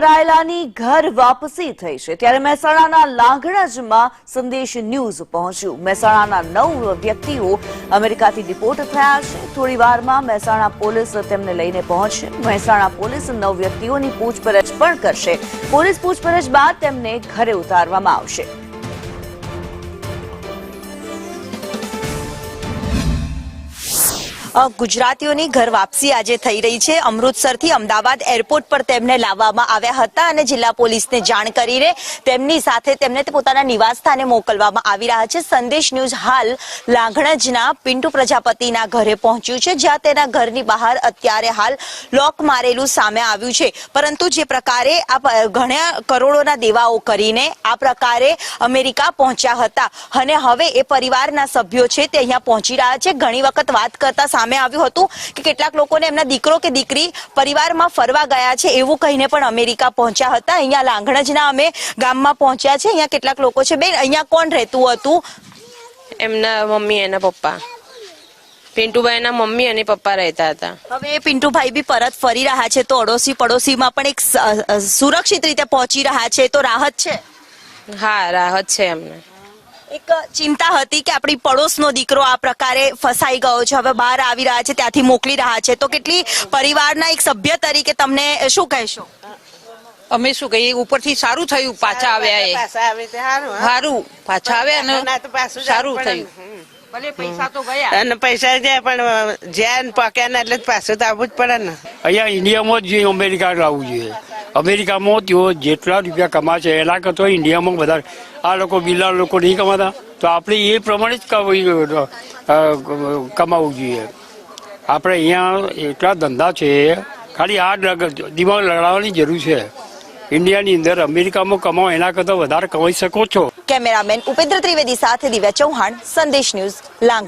રાયલાની ઘર વાપસી થઈ છે ત્યારે મહેસાણાના લાંઘણજમાં સંદેશ ન્યૂઝ પહોંચ્યું। મહેસાણાના 9 વ્યક્તિઓ અમેરિકાથી ડિપોર્ટ થયા છે। થોડી વારમાં મહેસાણા પોલીસ તેમને લઈને પહોંચશે। મહેસાણા પોલીસ 9 વ્યક્તિઓની પૂછપરછ પણ કરશે। પોલીસ પૂછપરછ બાદ તેમને ઘરે ઉતારવામાં આવશે। ગુજરાતીઓની ઘર વાપસી આજે થઈ રહી છે। અમૃતસરથી અમદાવાદ એરપોર્ટ પર તેમને લાવવામાં આવ્યા હતા અને જિલ્લા પોલીસને જાણ કરીને તેમની સાથે તેમને પોતાના નિવાસસ્થાને મોકલવામાં આવી રહ્યા છે। સંદેશ ન્યૂઝ હાલ લાંઘણજના પિન્ટુ પ્રજાપતિના ઘરે પહોંચ્યું છે, જ્યાં તેના ઘરની બહાર અત્યારે હાલ લોક મારેલું સામે આવ્યું છે। પરંતુ જે પ્રકારે આ ઘણા કરોડોના દેવાઓ કરીને આ પ્રકારે અમેરિકા પહોંચ્યા હતા અને હવે એ પરિવારના સભ્યો છે તે અહીંયા પહોંચી રહ્યા છે। ઘણી વખત વાત કરતા સામે આવ્યું હતું કે કેટલાક લોકોને એમના દીકરો કે દીકરી પરિવારમાં ફરવા ગયા છે એવું કહીને પણ અમેરિકા પહોંચ્યા હતા। અહીંયા લાંઘણજના અમે ગામમાં પહોંચ્યા છે। અહીંયા કેટલાક લોકો છે। બેન, અહીંયા કોણ રહેતું હતું? એમના મમ્મી અને પપ્પા, પિન્ટુભાઈના મમ્મી અને પપ્પા રહેતા હતા। હવે પિન્ટુભાઈ બી પરત ફરી રહ્યા છે, તો અડોશી પડોશીમાં પણ એક સુરક્ષિત રીતે પહોંચી રહ્યા છે, તો રાહત છે? હા, રાહત છે એમને। એક ચિંતા હતી કે આપણી પડોશનો દીકરો આ પ્રકારે ફસાઈ ગયો છે, હવે બહાર આવી રહ્યા છે, ત્યાંથી મોકલી રહ્યા છે, તો કેટલી પરિવારના એક સભ્ય તરીકે તમને શું કહેશો? અમે શું કહીએ, ઉપરથી સારું થયું પાછા આવ્યા, સારું પાછા આવ્યા ને સારું થયું। ભલે પૈસા તો ગયા અને પૈસા જાય પણ જ્યાં પક્યા ને એટલે પાછું તો આવવું જ પડે ને। અહીંયા ઇન્ડિયામાં જ અમેરિકા લાવવું જોઈએ। અમેરિકામાં તેઓ જેટલા રૂપિયા કમાશે એના કરતા ઇન્ડિયામાં વધારે આ લોકો બિલ્લા લોકો નહીં કમાતા, તો આપણે એ પ્રમાણે જ કમાવું જોઈએ। આપણે અહીંયા એટલા ધંધા છે, ખાલી આ દિમાગ લડાવવાની જરૂર છે। ઇન્ડિયાની અંદર અમેરિકામાં કમાવો એના કરતા વધારે કમાઈ શકો છો। કેમેરામેન ઉપેન્દ્ર ત્રિવેદી સાથે દિવ્યા ચૌહાણ, સંદેશ ન્યૂઝ, લાંઘણ।